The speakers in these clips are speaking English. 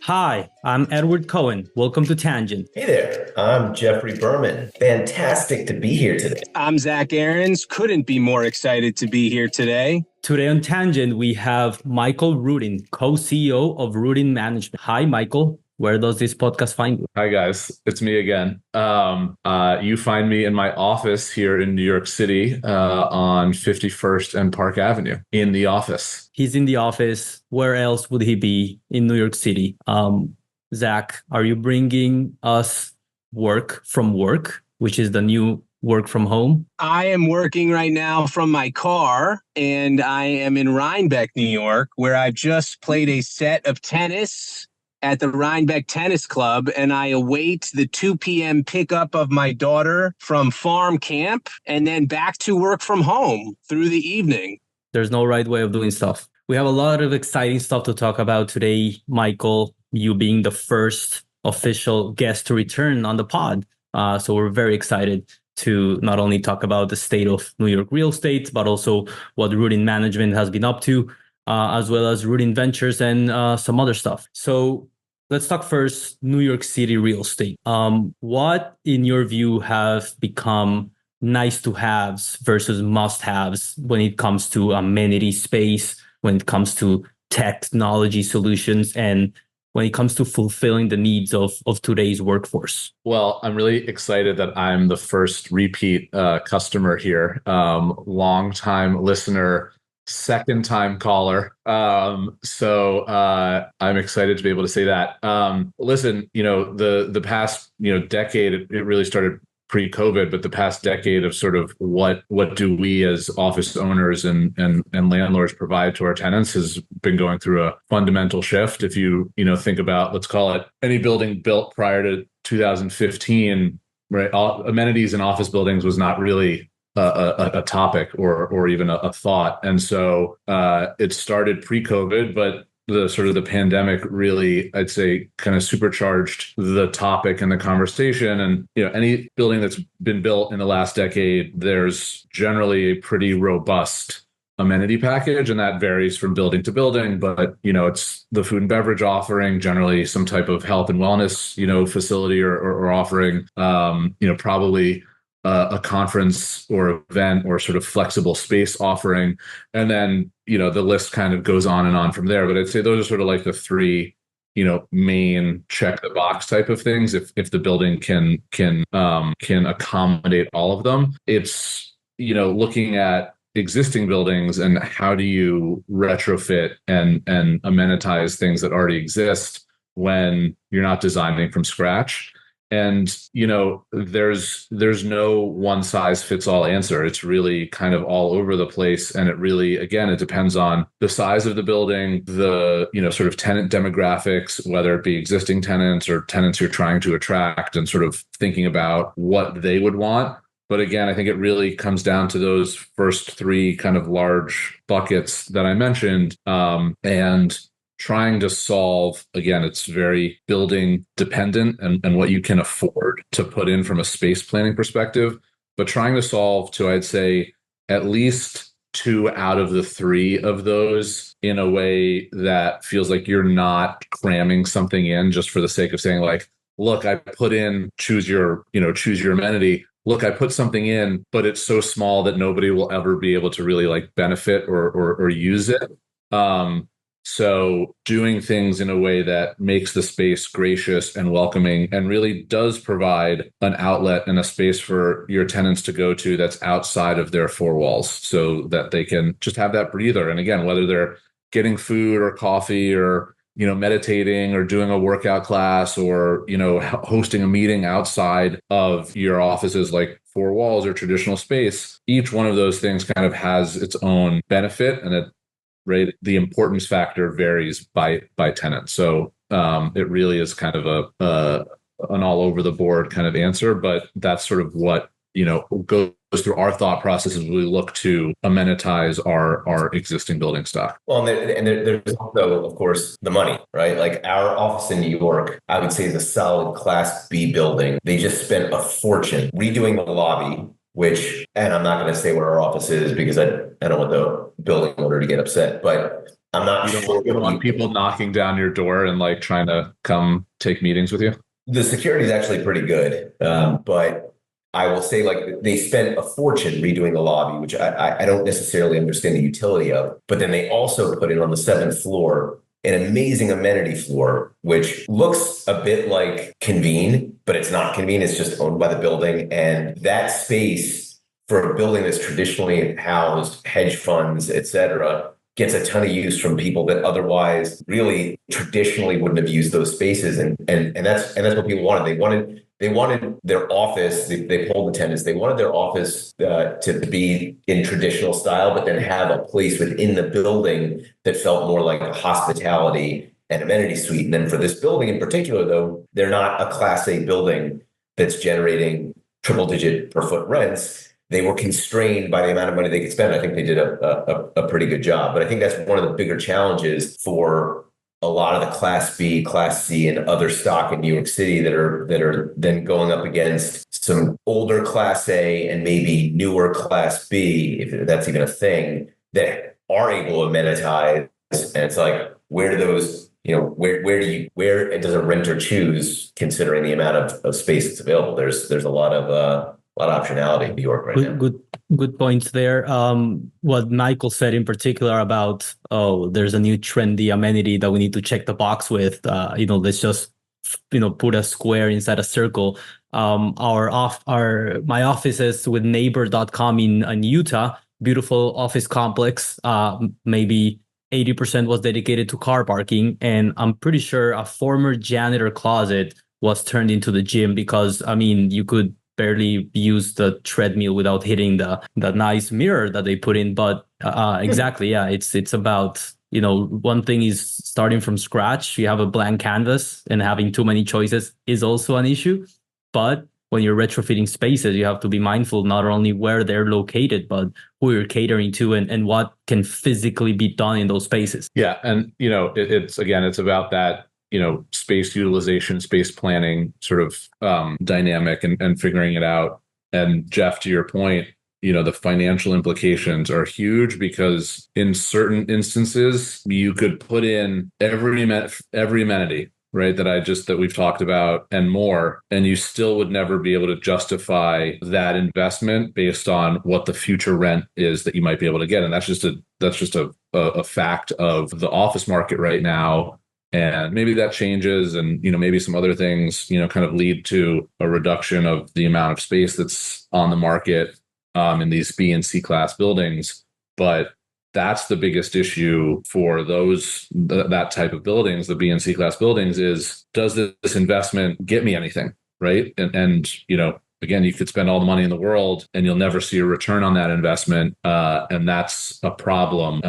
Hi, I'm Edward Cohen. Welcome to Tangent. Hey there, I'm Jeffrey Berman. Fantastic to be here today. I'm Zach Aarons. Couldn't be more excited to be here today. Today on Tangent, we have Michael Rudin, co-CEO of Rudin Management. Hi, Michael. Where does this podcast find you? Hi, guys. It's me again. You find me in my office here in New York City on 51st and Park Avenue in the office. He's in the office. Where else would he be in New York City? Zach, are you bringing us work from work, which is the new work from home? I am working right now from my car, and I am in Rhinebeck, New York, where I've just played a set of tennis at the Rhinebeck Tennis Club, and I await the 2 p.m. pickup of my daughter from farm camp and then back to work from home through the evening. There's no right way of doing stuff. We have a lot of exciting stuff to talk about today, Michael, you being the first official guest to return on the pod. So we're very excited to not only talk about the state of New York real estate, but also what Rudin Management has been up to, as well as Rudin Ventures and some other stuff. So let's talk first New York City real estate. What, in your view, have become nice to haves versus must haves when it comes to amenity space, when it comes to technology solutions, and when it comes to fulfilling the needs of today's workforce? Well, I'm really excited that I'm the first repeat customer here, long-time listener, second-time caller. So I'm excited to be able to say that. Listen, the past decade, it really started pre-COVID, but the past decade of sort of what do we as office owners and landlords provide to our tenants has been going through a fundamental shift. If you think about, let's call it any building built prior to 2015, right? Amenities in office buildings was not really a topic or even a thought. And so it started pre-COVID, but the pandemic really, I'd say, kind of supercharged the topic and the conversation. And, any building that's been built in the last decade, there's generally a pretty robust amenity package, and that varies from building to building. But, it's the food and beverage offering, generally some type of health and wellness, facility or offering, probably a conference or event or sort of flexible space offering. And then, the list kind of goes on and on from there. But I'd say those are sort of like the three, main check the box type of things. If the building can accommodate all of them, it's, looking at existing buildings and how do you retrofit and amenitize things that already exist when you're not designing from scratch. And, there's no one size fits all answer. It's really kind of all over the place. And it really, again, it depends on the size of the building, the, sort of tenant demographics, whether it be existing tenants or tenants you're trying to attract, and sort of thinking about what they would want. But again, I think it really comes down to those first three kind of large buckets that I mentioned, and trying to solve, again, it's very building dependent and what you can afford to put in from a space planning perspective, but trying to solve to, I'd say, at least 2 out of the 3 of those in a way that feels like you're not cramming something in just for the sake of saying, like, look, I put in, choose your amenity. Look, I put something in, but it's so small that nobody will ever be able to really like benefit or use it. So doing things in a way that makes the space gracious and welcoming and really does provide an outlet and a space for your tenants to go to that's outside of their 4 walls, so that they can just have that breather. And again, whether they're getting food or coffee or, meditating or doing a workout class or, hosting a meeting outside of your office's like 4 walls or traditional space, each one of those things kind of has its own benefit, and right, the importance factor varies by tenant. So it really is kind of an all over the board kind of answer, but that's sort of what goes through our thought process as we look to amenitize our existing building stock. Well, there's also, of course, the money, right? Like our office in New York, I would say, is a solid Class B building. They just spent a fortune redoing the lobby, and I'm not going to say where our office is because I don't want the building owner to get upset, but I'm not sure. You don't want people knocking down your door and like trying to come take meetings with you. The security is actually pretty good, but I will say, like, they spent a fortune redoing the lobby, which I don't necessarily understand the utility of. But then they also put in on the seventh floor an amazing amenity floor, which looks a bit like Convene, but it's not Convene. It's just owned by the building, and that space for a building that's traditionally housed hedge funds, et cetera, gets a ton of use from people that otherwise really traditionally wouldn't have used those spaces. And that's what people wanted. They wanted their office, they polled the tenants, they wanted their office to be in traditional style, but then have a place within the building that felt more like a hospitality and amenity suite. And then for this building in particular, though, they're not a Class A building that's generating triple digit per foot rents. They were constrained by the amount of money they could spend. I think they did a pretty good job. But I think that's one of the bigger challenges for a lot of the Class B, Class C, and other stock in New York City that are then going up against some older Class A and maybe newer Class B, if that's even a thing, that are able to monetize. And it's like, where do those, where does a renter choose considering the amount of space that's available? There's a lot of optionality in New York right now. Good points there. What Michael said in particular about, there's a new trendy amenity that we need to check the box with. Let's just put a square inside a circle. My offices with neighbor.com in Utah, beautiful office complex. Maybe 80% was dedicated to car parking, and I'm pretty sure a former janitor closet was turned into the gym because you could barely use the treadmill without hitting the nice mirror that they put in. But exactly, yeah, it's about, one thing is starting from scratch. You have a blank canvas, and having too many choices is also an issue. But when you're retrofitting spaces, you have to be mindful not only where they're located, but who you're catering to and what can physically be done in those spaces. Yeah. And, it's about that, space utilization, space planning sort of dynamic and figuring it out. And Jeff, to your point, the financial implications are huge because in certain instances, you could put in every amenity, right, that we've talked about and more, and you still would never be able to justify that investment based on what the future rent is that you might be able to get. And that's just a fact of the office market right now. And maybe that changes, and maybe some other things kind of lead to a reduction of the amount of space that's on the market in these B and C class buildings. But that's the biggest issue for that type of buildings, the B and C class buildings, is, does this investment get me anything, right? And again, you could spend all the money in the world and you'll never see a return on that investment. And that's a problem,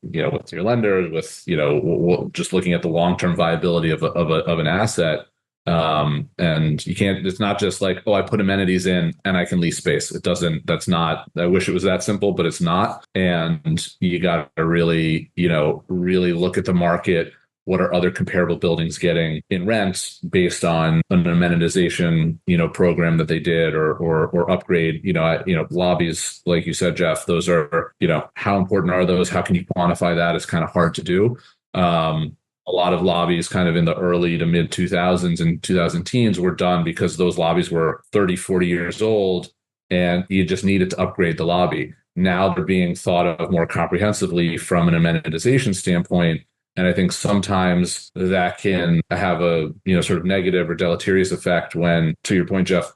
with your lenders, with, just looking at the long-term viability of an asset. And you can't, it's not just like, I put amenities in and I can lease space. I wish it was that simple, but it's not. And you got to really look at the market. What are other comparable buildings getting in rents based on an amenitization, program that they did or upgrade, lobbies, like you said, Jeff, those are, how important are those? How can you quantify that? It's kind of hard to do. A lot of lobbies kind of in the early to mid 2000s and 2010s were done because those lobbies were 30, 40 years old and you just needed to upgrade the lobby. Now they're being thought of more comprehensively from an amenitization standpoint. And I think sometimes that can have a, sort of negative or deleterious effect when, to your point, Jeff,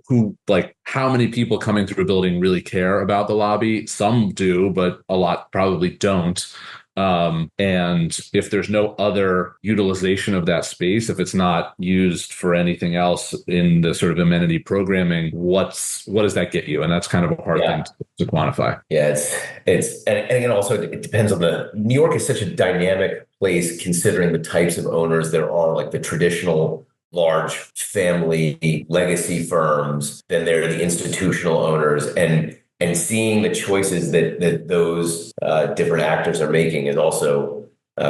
how many people coming through a building really care about the lobby? Some do, but a lot probably don't. And if there's no other utilization of that space, if it's not used for anything else in the sort of amenity programming, what does that get you? And that's kind of a hard thing to quantify. Yeah, and again, also it depends on New York is such a dynamic place considering the types of owners there are, like the traditional large family legacy firms, then there are the institutional owners, and seeing the choices that those different actors are making is also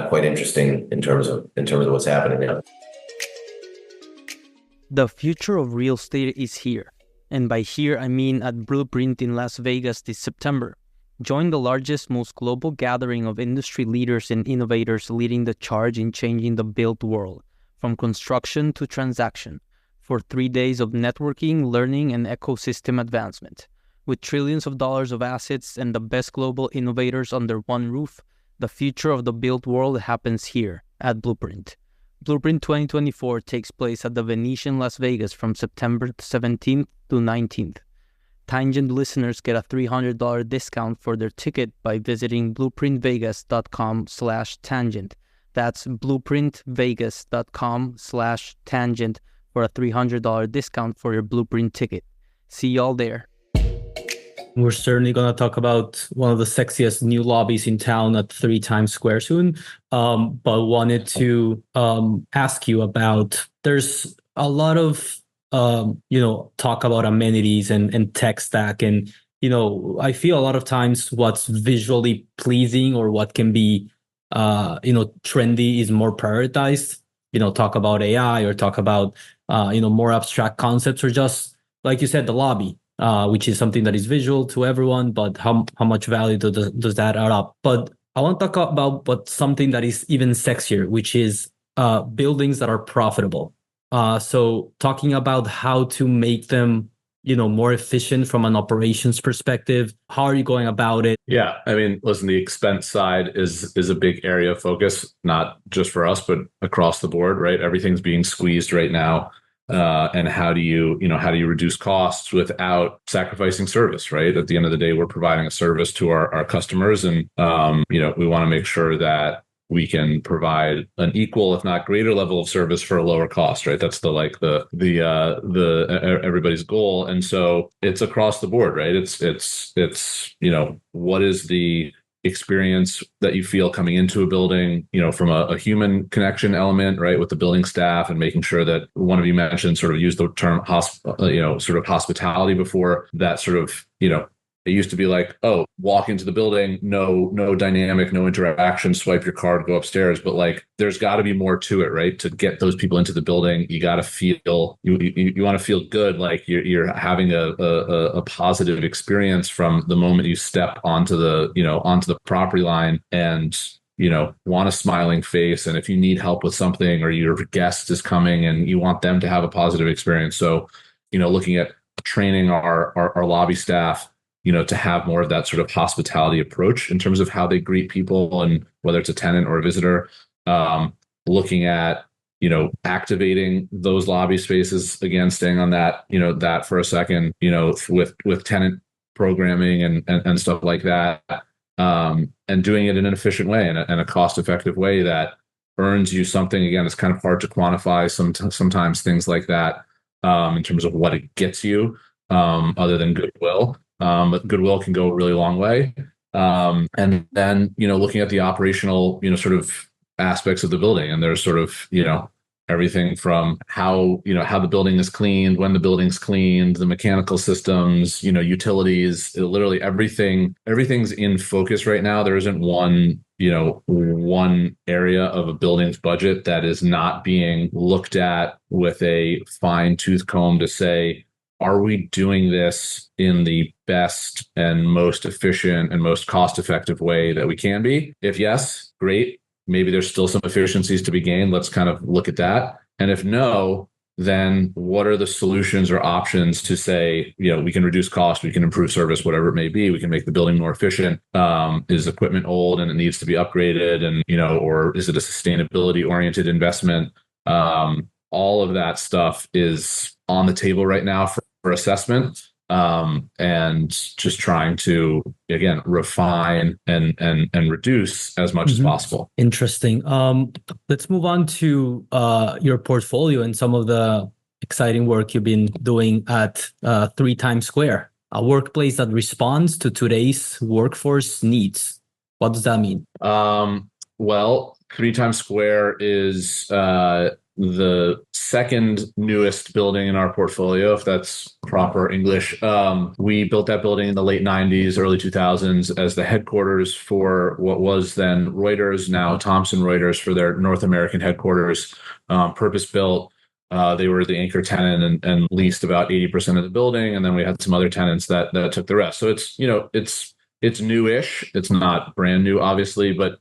quite interesting in terms of what's happening now. The future of real estate is here. And by here, I mean at Blueprint in Las Vegas this September. Join the largest, most global gathering of industry leaders and innovators leading the charge in changing the built world, from construction to transaction, for 3 days of networking, learning, and ecosystem advancement. With trillions of dollars of assets and the best global innovators under one roof, the future of the built world happens here at Blueprint. Blueprint 2024 takes place at the Venetian Las Vegas from September 17th to 19th. Tangent listeners get a $300 discount for their ticket by visiting blueprintvegas.com/tangent. That's blueprintvegas.com/tangent for a $300 discount for your Blueprint ticket. See y'all there. We're certainly going to talk about one of the sexiest new lobbies in town at 3 Times Square soon. But wanted to ask you about, there's a lot of talk about amenities and tech stack. And, I feel a lot of times what's visually pleasing or what can be, trendy is more prioritized. Talk about AI or talk about, more abstract concepts, or just, like you said, the lobby, which is something that is visual to everyone, but how much value does that add up? But I want to talk about something that is even sexier, which is buildings that are profitable. So talking about how to make them, more efficient from an operations perspective. How are you going about it? Yeah, I mean, listen, the expense side is a big area of focus, not just for us, but across the board, right? Everything's being squeezed right now. And how do you reduce costs without sacrificing service, right? At the end of the day, we're providing a service to our customers, and we want to make sure that we can provide an equal, if not greater, level of service for a lower cost, right? That's the everybody's goal, and so it's across the board, right? It's what is the experience that you feel coming into a building, from a human connection element, right, with the building staff, and making sure that one of you mentioned, sort of used the term sort of hospitality before, that sort of, it used to be like, oh, walk into the building, no dynamic, no interaction, swipe your card, go upstairs. But like, there's got to be more to it, right? To get those people into the building, you got to feel, you want to feel good, like you're having a positive experience from the moment you step onto the property line, and want a smiling face. And if you need help with something, or your guest is coming and you want them to have a positive experience. So, looking at training our lobby staff, to have more of that sort of hospitality approach in terms of how they greet people, and whether it's a tenant or a visitor, looking at, activating those lobby spaces, again, staying on that, that for a second, with tenant programming and stuff like that, and doing it in an efficient way and a cost-effective way that earns you something. Again, it's kind of hard to quantify sometimes things like that, in terms of what it gets you, other than goodwill. But goodwill can go a really long way. And then, looking at the operational, sort of aspects of the building, and there's sort of, everything from how the building is cleaned, when the building's cleaned, the mechanical systems, utilities, literally everything's in focus right now. There isn't one area of a building's budget that is not being looked at with a fine-tooth comb to say, are we doing this in the best and most efficient and most cost-effective way that we can be? If yes, great. Maybe there's still some efficiencies to be gained. Let's kind of look at that. And if no, then what are the solutions or options to say, we can reduce cost, we can improve service, whatever it may be. We can make the building more efficient. Is equipment old and it needs to be upgraded? And, or is it a sustainability-oriented investment? All of that stuff is on the table right now for assessment, and just trying to, again, refine and reduce as much as possible. Interesting. Let's move on to your portfolio and some of the exciting work you've been doing at 3 Times Square, a workplace that responds to today's workforce needs. What does that mean? Well, 3 Times Square is the second newest building in our portfolio, if that's proper English. We built that building in the late 90s, early 2000s as the headquarters for what was then Reuters, now Thomson Reuters, for their North American headquarters, purpose-built. They were the anchor tenant and leased about 80% of the building. And then we had some other tenants that took the rest. So it's it's newish. It's not brand new, obviously, but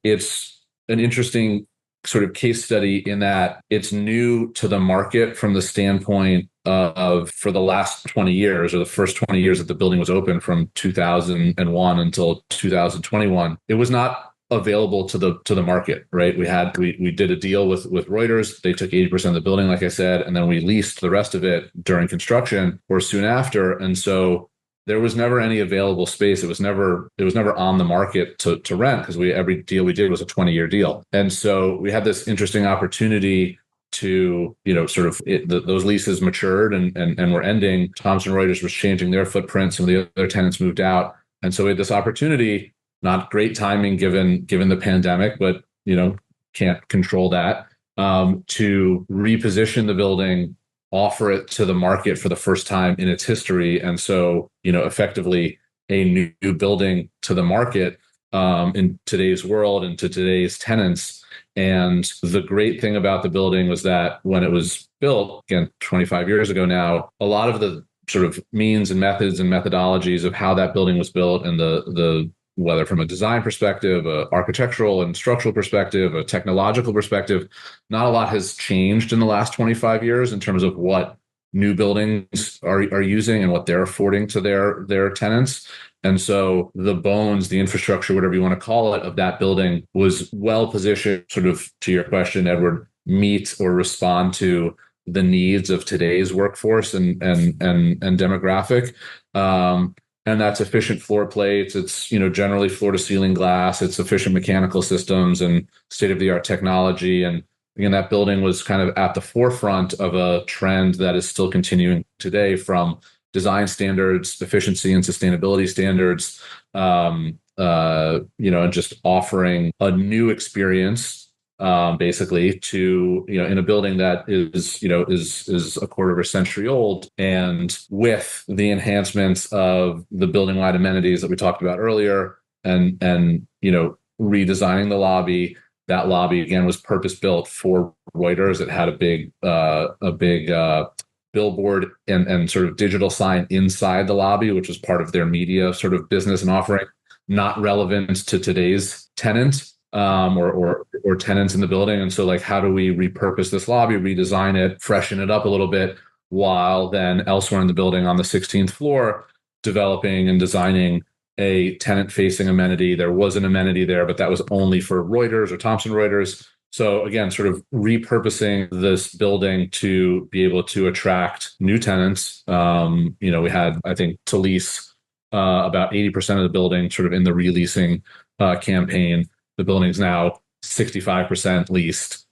it's an interesting sort of case study in that it's new to the market from the standpoint of for the last 20 years or the first 20 years that the building was open from 2001 until 2021. It was not available to the market, right? We did a deal with Reuters. They took 80% of the building, like I said, and then we leased the rest of it during construction or soon after. And so there was never any available space. It was never on the market to rent because every deal we did was a 20-year deal. And so we had this interesting opportunity to, those leases matured and were ending. Thomson Reuters was changing their footprint. Some of the other tenants moved out. And so we had this opportunity, not great timing given the pandemic, but, can't control that, to reposition the building, offer it to the market for the first time in its history. And so, effectively a new building to the market in today's world and to today's tenants. And the great thing about the building was that when it was built, again, 25 years ago now, a lot of the sort of means and methods and methodologies of how that building was built and the whether from a design perspective, a architectural and structural perspective, a technological perspective, not a lot has changed in the last 25 years in terms of what new buildings are using and what they're affording to their tenants. And so the bones, the infrastructure, whatever you want to call it, of that building was well positioned, sort of to your question, Edward, meet or respond to the needs of today's workforce and demographic. And that's efficient floor plates. It's, generally floor to ceiling glass. It's efficient mechanical systems and state-of-the-art technology. And again, that building was kind of at the forefront of a trend that is still continuing today, from design standards, efficiency and sustainability standards, and just offering a new experience, basically to, in a building that is a quarter of a century old, and with the enhancements of the building wide amenities that we talked about earlier, and redesigning the lobby. That lobby again was purpose built for Reuters. It had a big billboard and sort of digital sign inside the lobby, which was part of their media sort of business and offering, not relevant to today's tenant. Or tenants in the building. And so, like, how do we repurpose this lobby, redesign it, freshen it up a little bit, while then elsewhere in the building on the 16th floor, developing and designing a tenant-facing amenity. There was an amenity there, but that was only for Reuters or Thomson Reuters. So again, sort of repurposing this building to be able to attract new tenants. We had, I think, to lease about 80% of the building sort of in the releasing campaign. The building's now 65% leased.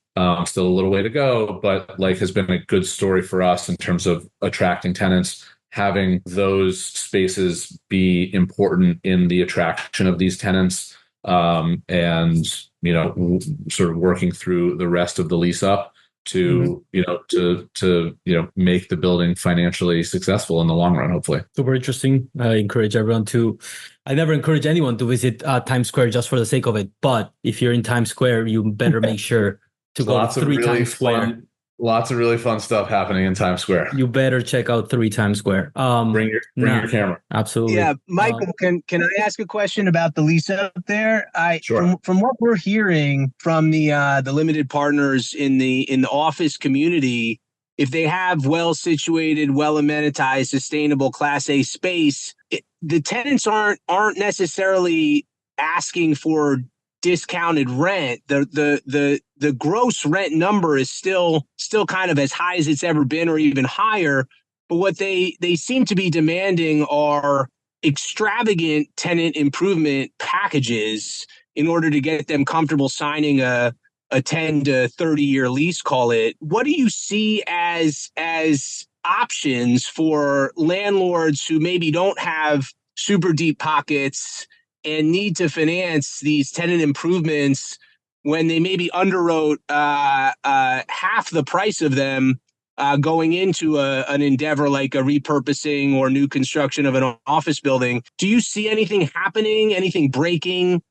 Still a little way to go, but has been a good story for us in terms of attracting tenants, having those spaces be important in the attraction of these tenants, and sort of working through the rest of the lease up to make the building financially successful in the long run, hopefully. Super interesting. I never encourage anyone to visit Times Square just for the sake of it. But if you're in Times Square, you better make sure to go 3 Times Square. Lots of really fun stuff happening in Times Square. You better check out 3 Times Square. Bring your camera. Absolutely. Yeah, Michael, can I ask a question about the lease up there? Sure. From what we're hearing from the limited partners in the office community, if they have well situated, well amenitized, sustainable Class A space, the tenants aren't necessarily asking for discounted rent. The gross rent number is still kind of as high as it's ever been, or even higher. But what they seem to be demanding are extravagant tenant improvement packages in order to get them comfortable signing a 10 to 30 year lease, call it. What do you see as options for landlords who maybe don't have super deep pockets and need to finance these tenant improvements when they maybe underwrote half the price of them going into an endeavor like a repurposing or new construction of an office building? Do you see anything happening, anything breaking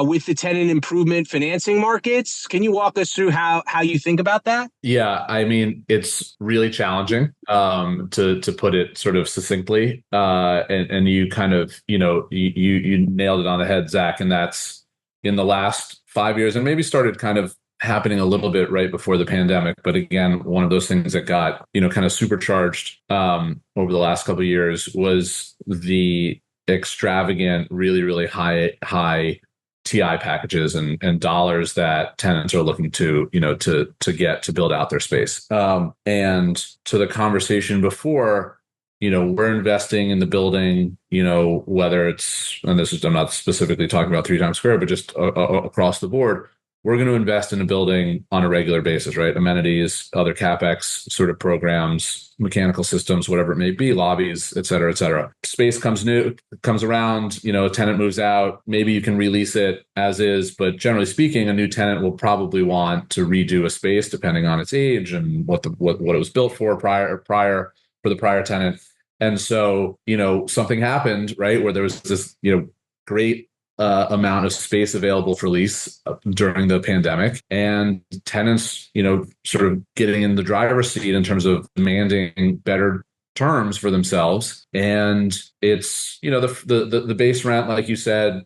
with the tenant improvement financing markets. Can you walk us through how you think about that? Yeah, I mean, it's really challenging, to put it sort of succinctly. And you kind of, you nailed it on the head, Zach. And that's in the last 5 years, and maybe started kind of happening a little bit right before the pandemic. But again, one of those things that got, kind of supercharged over the last couple of years was the extravagant, really, really high TI packages and dollars that tenants are looking to, to get to build out their space. And to the conversation before, we're investing in the building, whether it's, and this is, I'm not specifically talking about 3 Times Square, but just across the board, we're going to invest in a building on a regular basis, right? Amenities, other CapEx sort of programs, mechanical systems, whatever it may be, lobbies, et cetera, et cetera. Space comes around, a tenant moves out. Maybe you can release it as is, but generally speaking, a new tenant will probably want to redo a space depending on its age and what it was built for prior for the prior tenant. And so, something happened, right, where there was this, great amount of space available for lease during the pandemic, and tenants, sort of getting in the driver's seat in terms of demanding better terms for themselves. And it's, the base rent, like you said,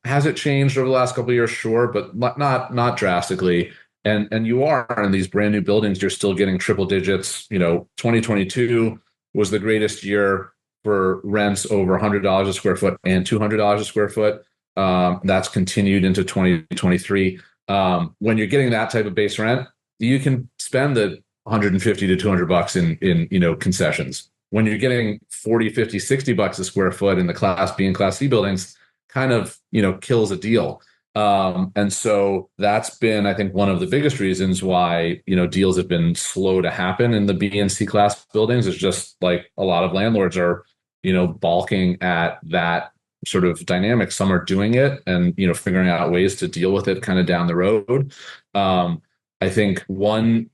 has it changed over the last couple of years? Sure, but not drastically. And you are in these brand new buildings, you're still getting triple digits. 2022 was the greatest year for rents over $100 a square foot and $200 a square foot. That's continued into 2023. When you're getting that type of base rent, you can spend the $150 to $200 in concessions. When you're getting $40, $50, $60 a square foot in the Class B and Class C buildings, kind of, kills a deal. And so that's been, I think, one of the biggest reasons why, deals have been slow to happen in the B and C class buildings. Is just like a lot of landlords are, balking at that sort of dynamic. Some are doing it and, figuring out ways to deal with it kind of down the road. I think one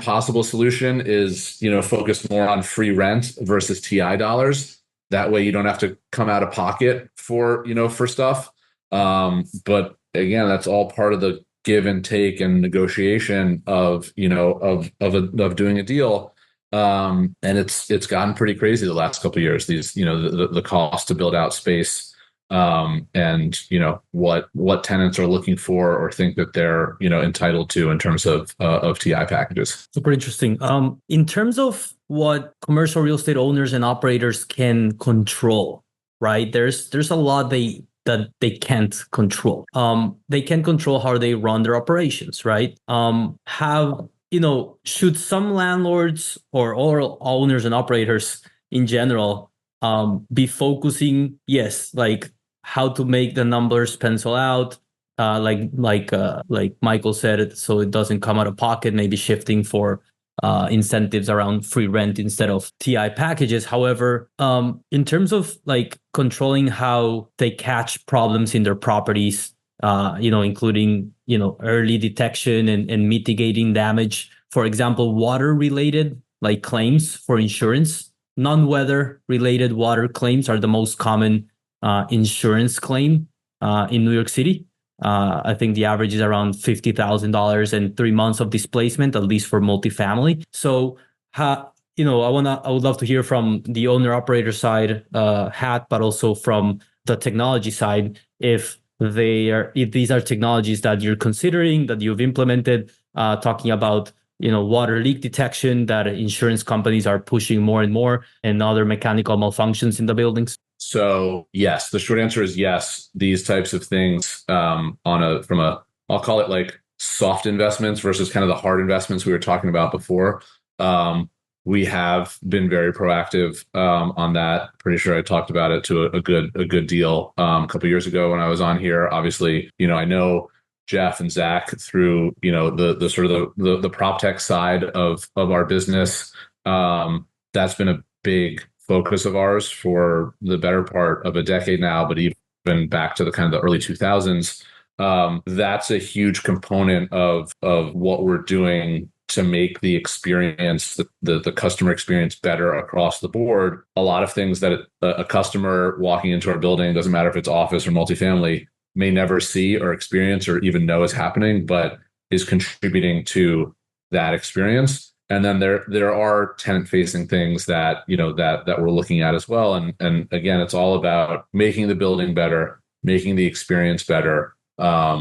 possible solution is, focus more on free rent versus TI dollars. That way you don't have to come out of pocket for stuff. But again, that's all part of the give and take and negotiation of doing a deal. And it's gotten pretty crazy the last couple of years. These, the cost to build out space, and what tenants are looking for or think that they're entitled to in terms of TI packages. Super interesting. In terms of what commercial real estate owners and operators can control, right? There's a lot that they can't control. They can control how they run their operations, right? Should some landlords or owners and operators in general be focusing, yes, like how to make the numbers pencil out, like Michael said, so it doesn't come out of pocket, maybe shifting for incentives around free rent instead of TI packages. However, in terms of like controlling how they catch problems in their properties, including, early detection and mitigating damage. For example, water related like claims for insurance, non-weather related water claims are the most common insurance claim in New York City. I think the average is around $50,000 and 3 months of displacement, at least for multifamily. So, I would love to hear from the owner operator side hat, but also from the technology side, if these are technologies that you're considering, that you've implemented, talking about, water leak detection that insurance companies are pushing more and more, and other mechanical malfunctions in the buildings. So yes, the short answer is yes. These types of things, I'll call it like soft investments versus kind of the hard investments we were talking about before. We have been very proactive on that. Pretty sure I talked about it to a good deal a couple of years ago when I was on here. Obviously, I know Jeff and Zach through the sort of the Proptech side of our business. That's been a big focus of ours for the better part of a decade now, but even back to the kind of the early 2000s. That's a huge component of what we're doing to make the experience, the customer experience better across the board. A lot of things that a customer walking into our building, doesn't matter if it's office or multifamily, may never see or experience or even know is happening, but is contributing to that experience. And then there are tenant facing things that, that we're looking at as well. And again, it's all about making the building better, making the experience better,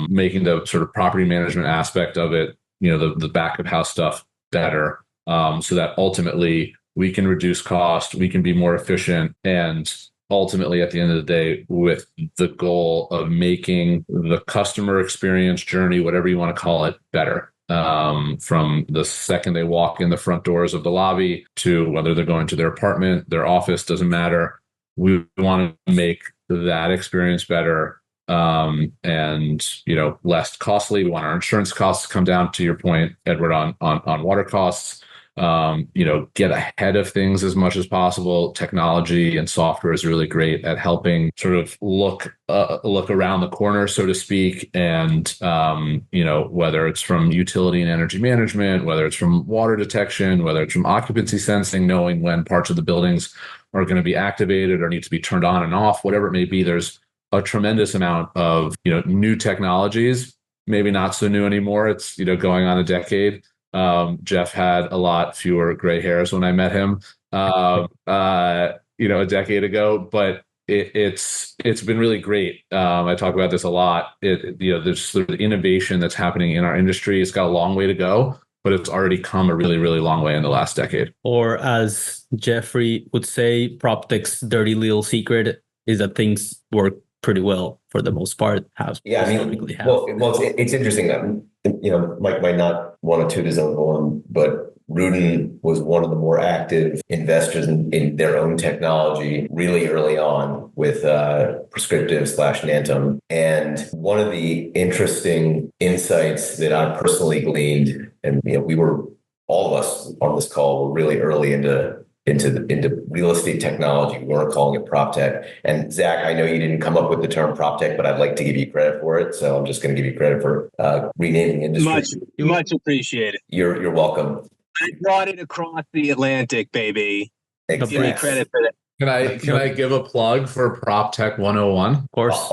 making the sort of property management aspect of it, the back of house stuff better, so that ultimately we can reduce cost, we can be more efficient, and ultimately at the end of the day, with the goal of making the customer experience journey, whatever you want to call it, better. From the second they walk in the front doors of the lobby to whether they're going to their apartment, their office, doesn't matter. We want to make that experience better, and less costly. We want our insurance costs to come down, to your point, Edward, on water costs. Get ahead of things as much as possible. Technology and software is really great at helping sort of look around the corner, so to speak. And, whether it's from utility and energy management, whether it's from water detection, whether it's from occupancy sensing, knowing when parts of the buildings are going to be activated or need to be turned on and off, whatever it may be, there's a tremendous amount of, new technologies, maybe not so new anymore. It's, going on a decade. Jeff had a lot fewer gray hairs when I met him, a decade ago, but it's been really great. I talk about this a lot. There's sort of innovation that's happening in our industry. It's got a long way to go, but it's already come a really, really long way in the last decade. Or as Jeffrey would say, Proptech's dirty little secret is that things work pretty well for the most part. It's interesting. Mike might not want to toot his own horn, but Rudin was one of the more active investors in their own technology really early on with Prescriptive/Nantum. And one of the interesting insights that I personally gleaned, and all of us on this call were really early into real estate technology. We weren't calling it Proptech. And Zach, I know you didn't come up with the term Proptech, but I'd like to give you credit for it. So I'm just going to give you credit for renaming industry. Much appreciated. You're welcome. I brought it across the Atlantic, baby. Thanks. Give me credit for that. Can I give a plug for Proptech 101? Of course.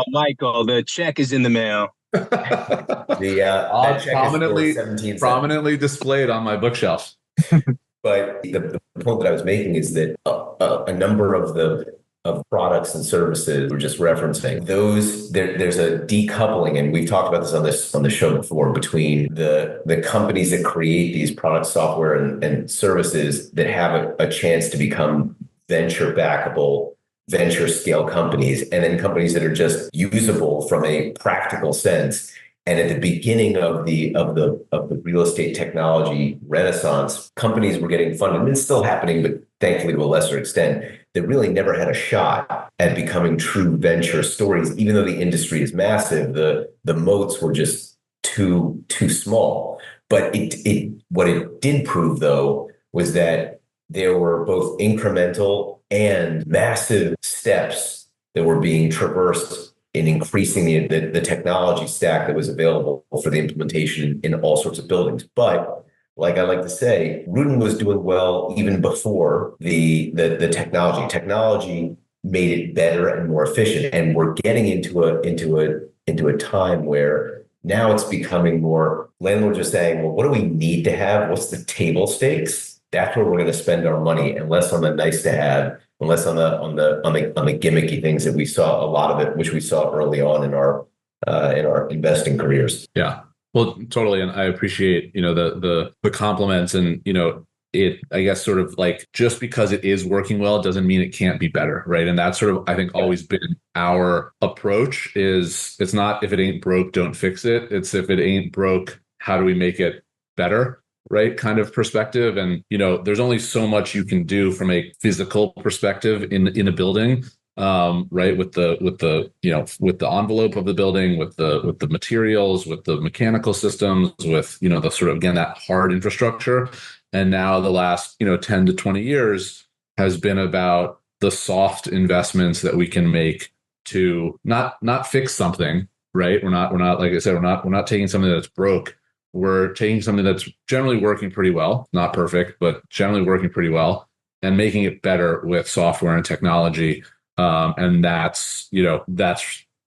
Michael, the check is in the mail. That check is prominently displayed on my bookshelf. But the point that I was making is that a number of products and services we're just referencing, there's a decoupling, and we've talked about this on the show before, between the companies that create these product software and services that have a chance to become venture backable, venture scale companies, and then companies that are just usable from a practical sense. And at the beginning of the real estate technology renaissance, companies were getting funded, and it's still happening, but thankfully to a lesser extent, that really never had a shot at becoming true venture stories. Even though the industry is massive, the moats were just too small. But what it did prove, though, was that there were both incremental and massive steps that were being traversed in increasing the technology stack that was available for the implementation in all sorts of buildings. But like I like to say, Rudin was doing well even before the technology. Technology made it better and more efficient. And we're getting into a time where now it's becoming more, landlords are saying, well, what do we need to have? What's the table stakes? That's where we're going to spend our money, and less on the nice to have, and less on the gimmicky things that we saw, a lot of it, which we saw early on in our investing careers. Yeah, well, totally. And I appreciate, the compliments, and, it, I guess, sort of like, just because it is working well doesn't mean it can't be better. Right. And that's sort of, I think, always been our approach. Is it's not, if it ain't broke, don't fix it. It's, if it ain't broke, how do we make it better? Right, kind of perspective. And there's only so much you can do from a physical perspective in a building, right, with the envelope of the building, with the materials, with the mechanical systems, with the sort of, again, that hard infrastructure. And now the last 10 to 20 years has been about the soft investments that we can make to not fix something. Right, we're not like I said, we're not taking something that's broke. We're taking something that's generally working pretty well, not perfect, but generally working pretty well, and making it better with software and technology. And that's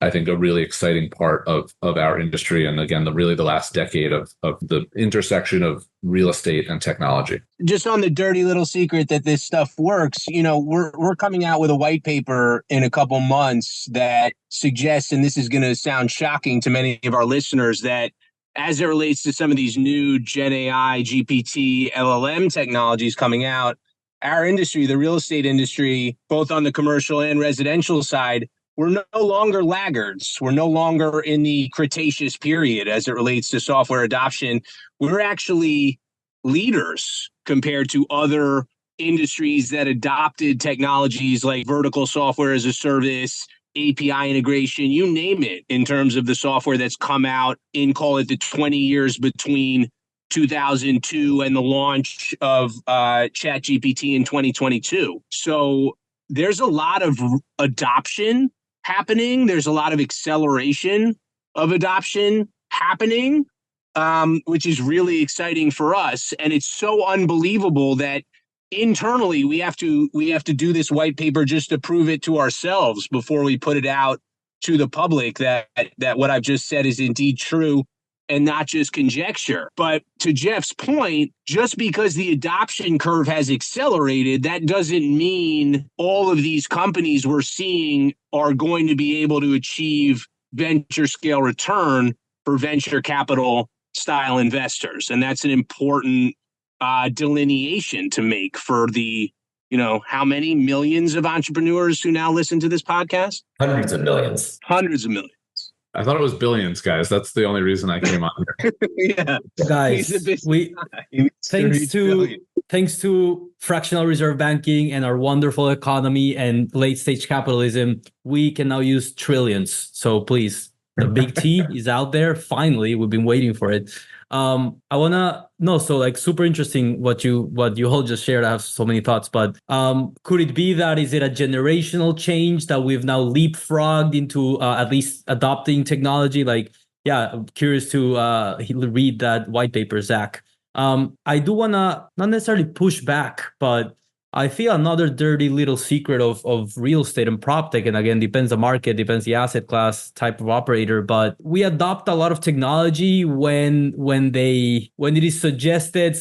I think, a really exciting part of our industry. And again, the last decade of the intersection of real estate and technology. Just on the dirty little secret that this stuff works, we're coming out with a white paper in a couple months that suggests, and this is going to sound shocking to many of our listeners, that as it relates to some of these new Gen AI, GPT, LLM technologies coming out, our industry, the real estate industry, both on the commercial and residential side, we're no longer laggards. We're no longer in the Cretaceous period as it relates to software adoption. We're actually leaders compared to other industries that adopted technologies like vertical software as a service, API integration, you name it, in terms of the software that's come out in, call it, the 20 years between 2002 and the launch of ChatGPT in 2022. So there's a lot of adoption happening. There's a lot of acceleration of adoption happening, which is really exciting for us. And it's so unbelievable that internally we have to do this white paper just to prove it to ourselves before we put it out to the public that what I've just said is indeed true and not just conjecture. But to Jeff's point, just because the adoption curve has accelerated, that doesn't mean all of these companies we're seeing are going to be able to achieve venture scale return for venture capital style investors. And that's an important delineation to make for the, how many millions of entrepreneurs who now listen to this podcast? Hundreds of millions. Hundreds of millions. I thought it was billions, guys. That's the only reason I came on here. Yeah, guys, thanks to fractional reserve banking and our wonderful economy and late stage capitalism, we can now use trillions. So please, the big T is out there. Finally, we've been waiting for it. Super interesting what you all just shared. I have so many thoughts, but could it be that is it a generational change that we've now leapfrogged into at least adopting technology? I'm curious to read that white paper, Zach. I do wanna not necessarily push back, but I feel another dirty little secret of real estate and Proptech, and again, depends the market, depends the asset class, type of operator, but we adopt a lot of technology when it is suggested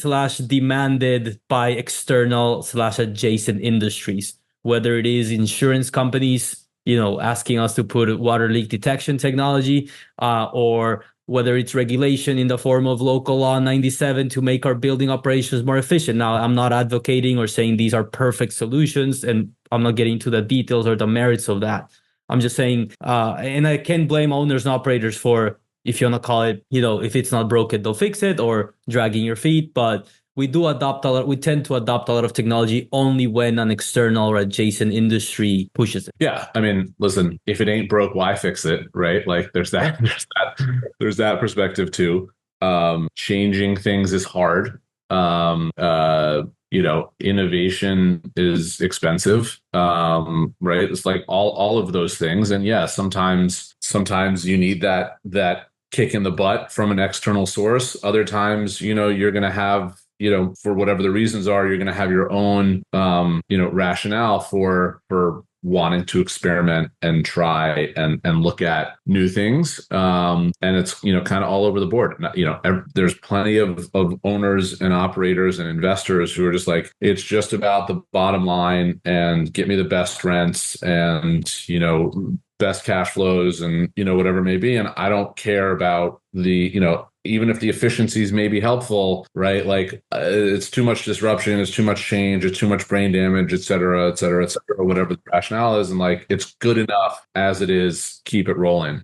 / demanded by external / adjacent industries, whether it is insurance companies, asking us to put water leak detection technology, or whether it's regulation in the form of local law 97 to make our building operations more efficient. Now, I'm not advocating or saying these are perfect solutions, and I'm not getting to the details or the merits of that. I'm just saying, and I can't blame owners and operators for, if you want to call it, if it's not broken, don't fix it, or dragging your feet. But we tend to adopt a lot of technology only when an external or adjacent industry pushes it. Yeah. I mean, listen, if it ain't broke, why fix it? Right? There's that perspective too. Changing things is hard. Innovation is expensive. Right. It's like all of those things. And yeah, sometimes you need that kick in the butt from an external source. Other times, you're going to have, for whatever the reasons are, you're going to have your own, rationale for wanting to experiment and try and look at new things. And it's, kind of all over the board. There's plenty of owners and operators and investors who are just like, it's just about the bottom line and get me the best rents and, best cash flows and, whatever it may be. And I don't care about the, even if the efficiencies may be helpful, right? It's too much disruption, it's too much change, it's too much brain damage, et cetera, whatever the rationale is. And it's good enough as it is, keep it rolling.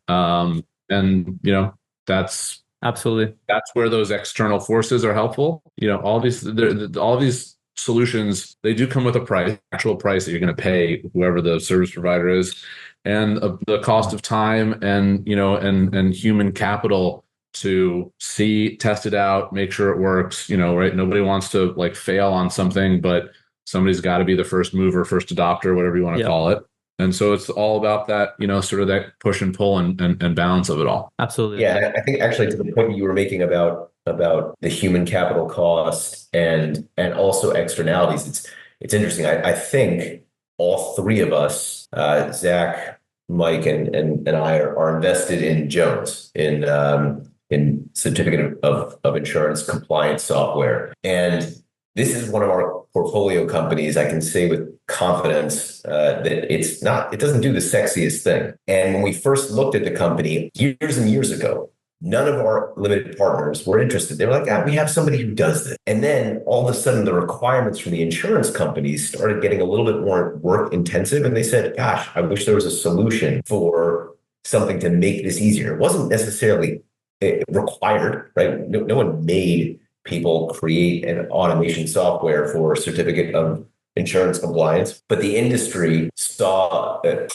That's absolutely, that's where those external forces are helpful. All these solutions, they do come with a price, actual price that you're going to pay whoever the service provider is, and the cost of time and, and human capital to test it out, make sure it works, right? Nobody wants to fail on something, but somebody's got to be the first mover, first adopter, whatever you want to call it. And so it's all about that, sort of that push and pull and balance of it all. Absolutely. Yeah. I think actually to the point you were making about the human capital cost and also externalities, it's interesting. I think all three of us, Zach, Mike and I are invested in Jones in certificate of insurance compliance software. And this is one of our portfolio companies. I can say with confidence that it doesn't do the sexiest thing. And when we first looked at the company years and years ago, none of our limited partners were interested. They were like, we have somebody who does this. And then all of a sudden, the requirements from the insurance companies started getting a little bit more work intensive. And they said, gosh, I wish there was a solution for something to make this easier. It wasn't necessarily required, right? No one made people create an automation software for certificate of insurance compliance, but the industry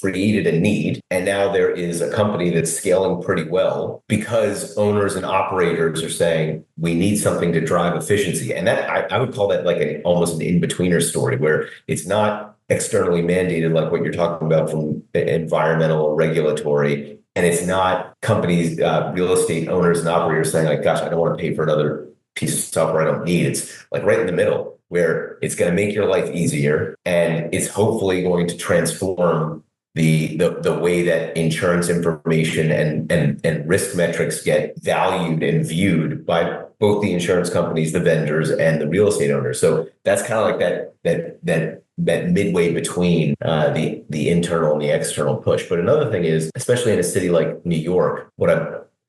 created a need, and now there is a company that's scaling pretty well because owners and operators are saying we need something to drive efficiency. And that I would call that like almost an in-betweener story where it's not externally mandated like what you're talking about from environmental or regulatory, and it's not companies, real estate owners and operators saying like, gosh, I don't want to pay for another piece of software I don't need. It's like right in the middle where it's going to make your life easier, and it's hopefully going to transform the way that insurance information and risk metrics get valued and viewed by both the insurance companies, the vendors, and the real estate owners. So that's kind of like that midway between the internal and the external push. But another thing is, especially in a city like New York,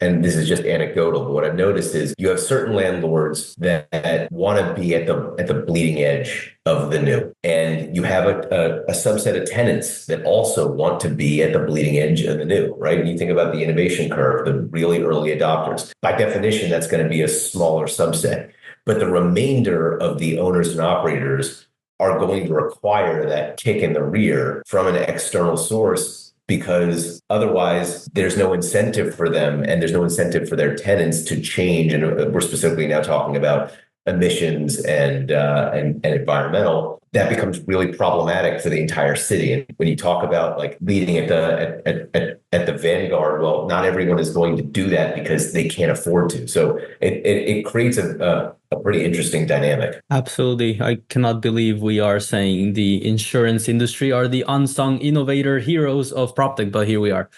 and this is just anecdotal, but what I've noticed is you have certain landlords that want to be at the bleeding edge of the new. And you have a subset of tenants that also want to be at the bleeding edge of the new, right? When you think about the innovation curve, the really early adopters, by definition, that's going to be a smaller subset. But the remainder of the owners and operators are going to require that kick in the rear from an external source, because otherwise there's no incentive for them and there's no incentive for their tenants to change. And we're specifically now talking about emissions and environmental. That becomes really problematic for the entire city. And when you talk about like leading at the vanguard, well, not everyone is going to do that because they can't afford to. So it creates a pretty interesting dynamic. Absolutely. I cannot believe we are saying the insurance industry are the unsung innovator heroes of Proptech, but here we are.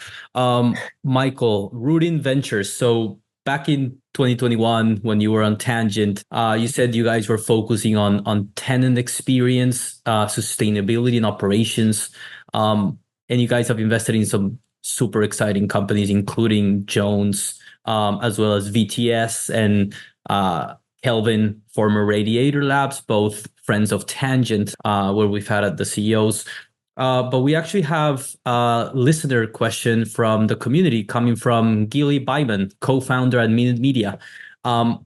Michael, Rudin Ventures. So back in 2021, when you were on Tangent, you said you guys were focusing on tenant experience, sustainability and operations. And you guys have invested in some super exciting companies, including Jones, as well as VTS and Kelvin, former Radiator Labs, both friends of Tangent, where we've had the CEOs. But we actually have a listener question from the community coming from Gilly Byman, co-founder at Minute Media.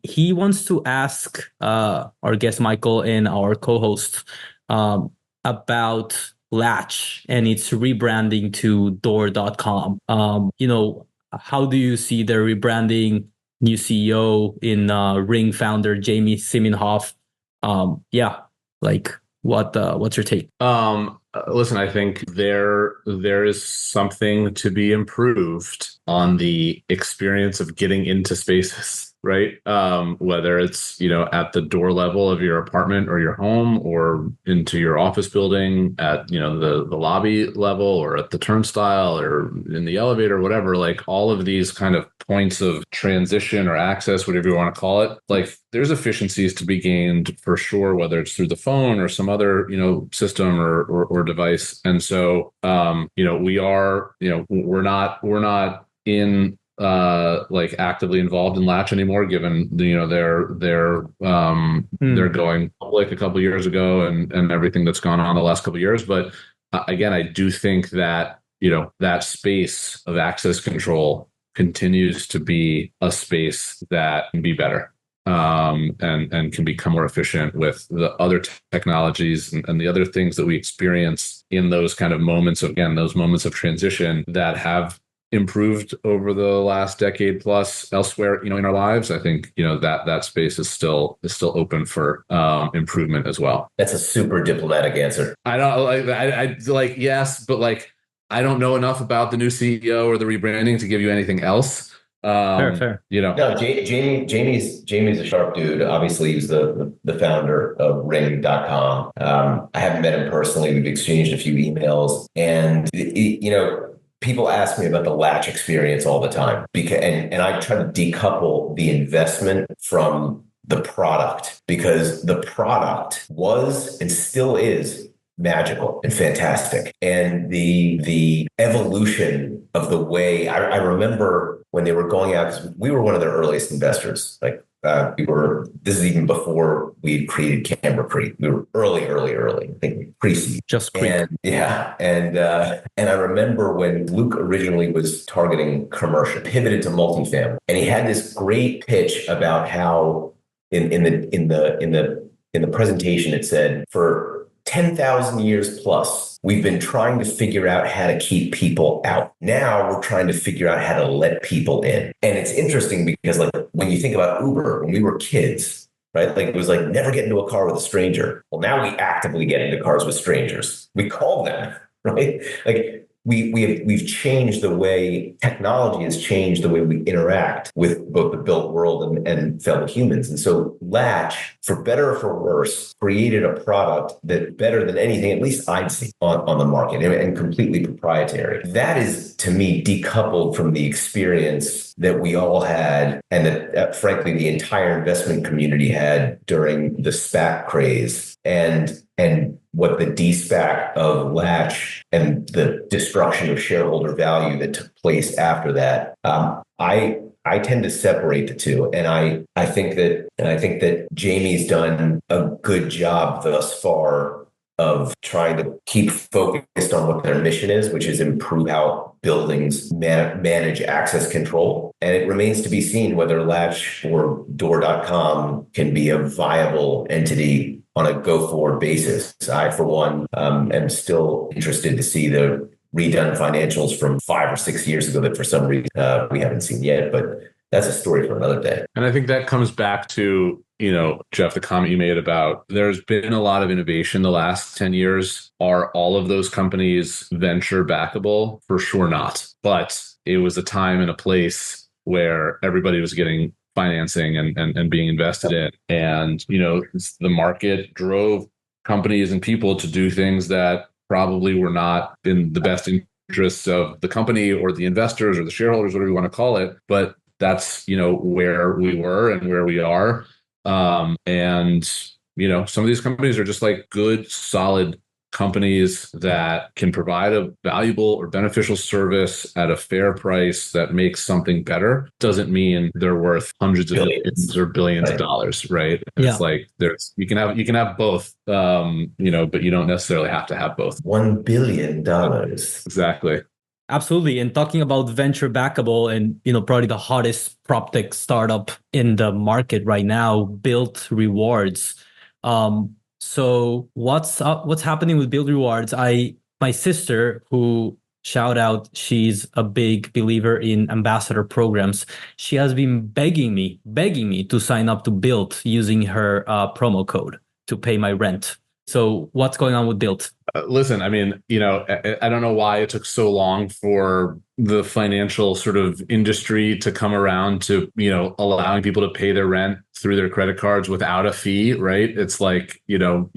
He wants to ask our guest Michael and our co-host about Latch and its rebranding to door.com. How do you see their rebranding? New CEO in Ring founder Jamie Simonhoff. What's your take? Listen, I think there is something to be improved on the experience of getting into spaces, right? Whether it's, at the door level of your apartment or your home, or into your office building at, the lobby level, or at the turnstile, or in the elevator, whatever, like all of these kind of points of transition or access, whatever you want to call it, like there's efficiencies to be gained for sure, whether it's through the phone or some other, system or device. And so, we're not in like actively involved in Latch anymore, given they're going public a couple of years ago and everything that's gone on the last couple of years. But again, I do think that that space of access control continues to be a space that can be better, and can become more efficient with the other technologies and the other things that we experience in those kind of moments of transition that have improved over the last decade plus elsewhere, in our lives. I think, that space is still open for improvement as well. That's a super diplomatic answer. I don't like, yes, but like, I don't know enough about the new CEO or the rebranding to give you anything else. Fair. No, Jamie's a sharp dude. Obviously, he's the founder of Ring.com. I haven't met him personally. We've exchanged a few emails, and people ask me about the Latch experience all the time because, and I try to decouple the investment from the product because the product was and still is magical and fantastic. And the evolution of the way I remember when they were going out, because we were one of their earliest investors. Like this is even before we had created Camber Creek. We were early. I think pre-seed. Just Creek. And yeah. And I remember when Luke originally was targeting commercial, pivoted to multifamily, and he had this great pitch about how in the presentation it said, for 10,000 years plus, we've been trying to figure out how to keep people out. Now we're trying to figure out how to let people in. And it's interesting because like when you think about Uber, when we were kids, right? Like it was like never get into a car with a stranger. Well, now we actively get into cars with strangers. We call them, right? Like we've changed the way technology has changed the way we interact with both the built world and fellow humans. And so Latch, for better or for worse, created a product that better than anything, at least I'd seen on the market and completely proprietary. That is, to me, decoupled from the experience that we all had and that, frankly, the entire investment community had during the SPAC craze and what the de-SPAC of Latch and the destruction of shareholder value that took place after that. I tend to separate the two, and I think that Jamie's done a good job thus far of trying to keep focused on what their mission is, which is improve how buildings manage access control. And it remains to be seen whether Latch or Door.com can be a viable entity on a go-forward basis. I, for one, am still interested to see the redone financials from 5 or 6 years ago that for some reason we haven't seen yet, but that's a story for another day. And I think that comes back to, Jeff, the comment you made about there's been a lot of innovation the last 10 years. Are all of those companies venture backable? For sure not. But it was a time and a place where everybody was getting financing and being invested in. And, the market drove companies and people to do things that probably were not in the best interests of the company or the investors or the shareholders, whatever you want to call it. But that's, where we were and where we are. And some of these companies are just like good, solid companies that can provide a valuable or beneficial service at a fair price that makes something better. Doesn't mean they're worth hundreds of millions or billions of dollars, right? Yeah. It's like you can have both, but you don't necessarily have to have both. $1 billion. Exactly. Absolutely. And talking about venture backable and, probably the hottest Proptech startup in the market right now, Bilt Rewards. So what's happening with Bilt Rewards? My sister, who shout out, she's a big believer in ambassador programs. She has been begging me to sign up to Bilt using her promo code to pay my rent. So what's going on with Bilt? Listen, I mean, I don't know why it took so long for the financial sort of industry to come around to, allowing people to pay their rent through their credit cards without a fee, right? It's like, I'm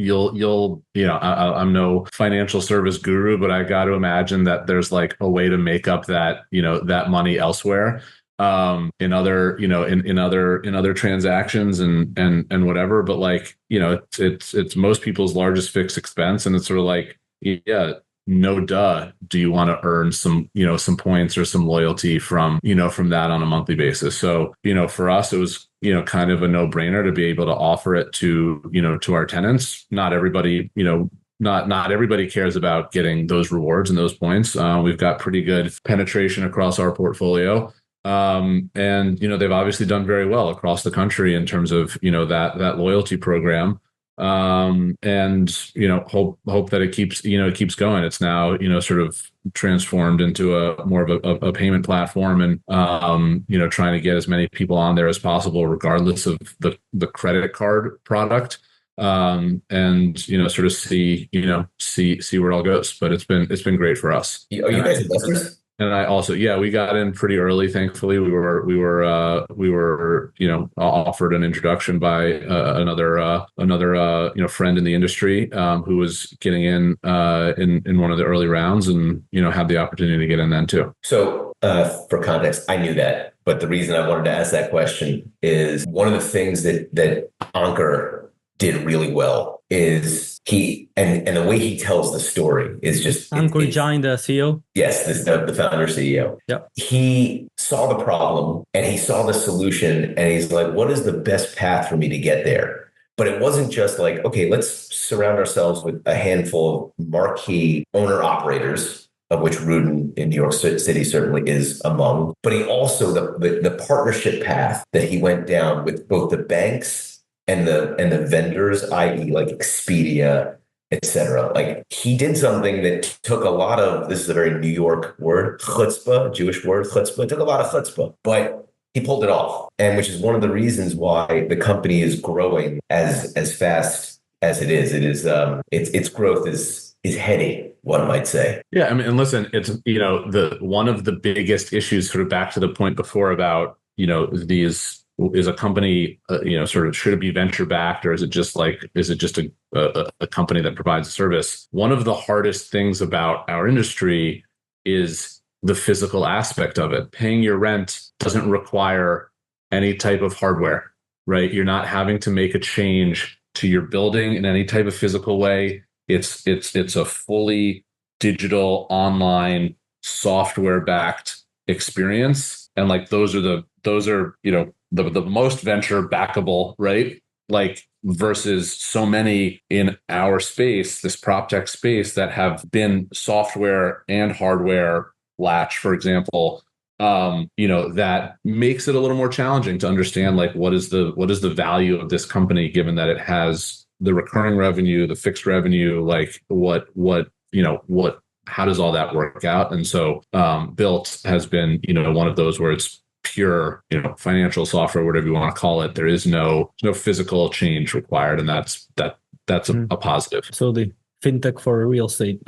no financial service guru, but I got to imagine that there's like a way to make up that, that money elsewhere. In other transactions and whatever, but like, it's most people's largest fixed expense. And it's sort of like, yeah, no duh. Do you want to earn some points or some loyalty from that on a monthly basis? So, for us, it was, kind of a no brainer to be able to offer it to our tenants. Not everybody, not everybody cares about getting those rewards and those points. We've got pretty good penetration across our portfolio. And, they've obviously done very well across the country in terms of, that loyalty program. And, hope that it keeps going. It's now, sort of transformed into a more of a payment platform and, trying to get as many people on there as possible, regardless of the credit card product. And, sort of see where it all goes. But it's been great for us. Are you guys investors? And I also, yeah, we got in pretty early. Thankfully, we were offered an introduction by another friend in the industry who was getting in one of the early rounds, and had the opportunity to get in then too. So, for context, I knew that, but the reason I wanted to ask that question is one of the things that Ankur did really well is and the way he tells the story is just Ankur Jain, the CEO. Yes, the founder CEO. Yep. He saw the problem and he saw the solution, and he's like, what is the best path for me to get there? But it wasn't just like, okay, let's surround ourselves with a handful of marquee owner operators, of which Rudin in New York City certainly is among. But he also, the partnership path that he went down with both the banks and the vendors, i.e. like Expedia, etc. Like, he did something that took a lot of, this is a very New York word, chutzpah, Jewish word, chutzpah. It took a lot of chutzpah, but he pulled it off. And which is one of the reasons why the company is growing as fast as it is. It is, its growth is heady, one might say. Yeah. I mean, and listen, it's, one of the biggest issues, sort of back to the point before about, is a company, sort of, should it be venture backed, or is it just a company that provides a service? One of the hardest things about our industry is the physical aspect of it. Paying your rent doesn't require any type of hardware, right? You're not having to make a change to your building in any type of physical way. It's a fully digital, online, software backed experience. And like, those are the most venture backable, right? Like, versus so many in our space, this Proptech space, that have been software and hardware. Latch, for example, that makes it a little more challenging to understand, like, what is the value of this company, given that it has the recurring revenue, the fixed revenue, like how does all that work out? And so Bilt has been, one of those where it's pure, financial software, whatever you want to call it. There is no physical change required, and that's a positive. So the Fintech for real estate.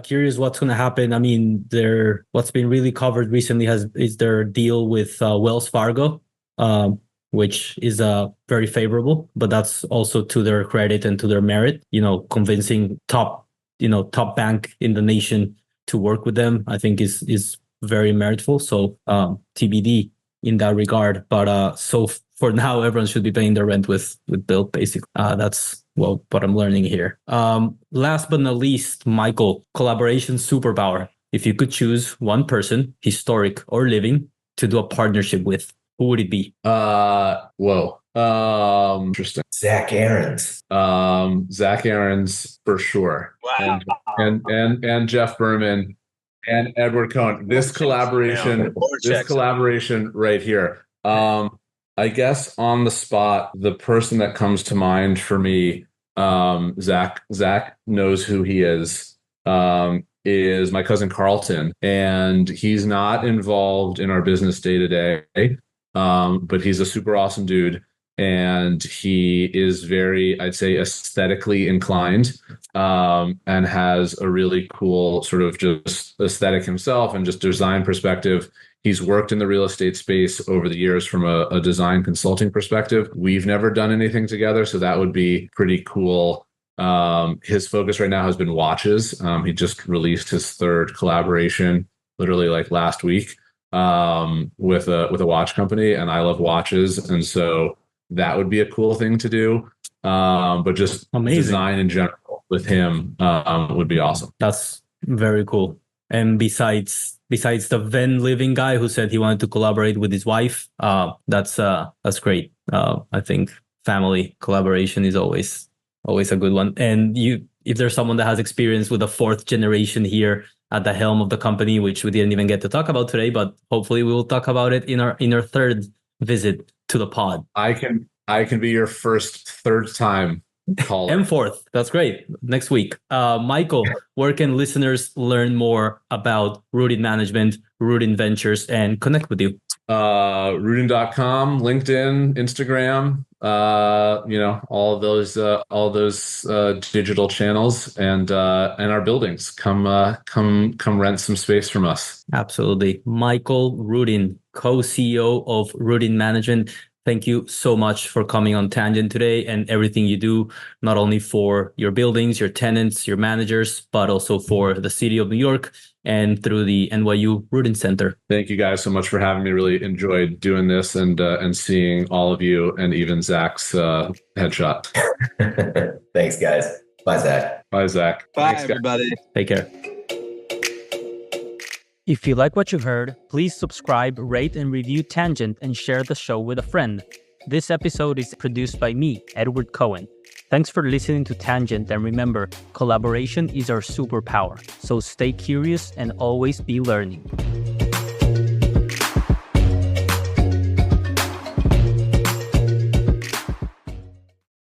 Curious what's going to happen. I mean, what's been really covered recently is their deal with Wells Fargo, which is very favorable, but that's also to their credit and to their merit. Convincing top bank in the nation to work with them, I think is very meritful. So TBD in that regard. But so for now, everyone should be paying their rent with Bilt, basically. That's what I'm learning here. Last but not least, Michael, collaboration superpower. If you could choose one person, historic or living, to do a partnership with, who would it be? Interesting. Zach Aarons. Zach Aarons for sure. Wow. And Jeff Berman and Edward Cohen. This collaboration right here. I guess on the spot, the person that comes to mind for me, Zach knows who he is my cousin Carlton, and he's not involved in our business day to day, but he's a super awesome dude. And he is very, I'd say, aesthetically inclined, and has a really cool sort of just aesthetic himself and just design perspective. He's worked in the real estate space over the years from a design consulting perspective. We've never done anything together, so that would be pretty cool. His focus right now has been watches. He just released his third collaboration literally like last week with a watch company, and I love watches, and so that would be a cool thing to do. But just amazing. Design in general with him would be awesome. That's very cool. And besides the Venn living guy who said he wanted to collaborate with his wife, that's great. I think family collaboration is always a good one. And if there's someone that has experience with a fourth generation here at the helm of the company, which we didn't even get to talk about today, but hopefully we will talk about it in our third visit to the pod. I can be your third time caller. And fourth. That's great. Next week. Michael, where can listeners learn more about Rudin Management, Rudin Ventures, and connect with you? Rudin.com, LinkedIn, Instagram. all those digital channels and our buildings. Come rent some space from us. Absolutely. Michael Rudin, co-CEO of Rudin Management. Thank you so much for coming on Tangent today and everything you do, not only for your buildings, your tenants, your managers, but also for the city of New York and through the NYU Rudin Center. Thank you guys so much for having me. Really enjoyed doing this and seeing all of you and even Zach's headshot. Thanks, guys. Bye, Zach. Bye, Zach. Bye, Thanks, everybody. Take care. If you like what you heard, please subscribe, rate, and review Tangent and share the show with a friend. This episode is produced by me, Edward Cohen. Thanks for listening to Tangent, and remember, collaboration is our superpower. So stay curious and always be learning.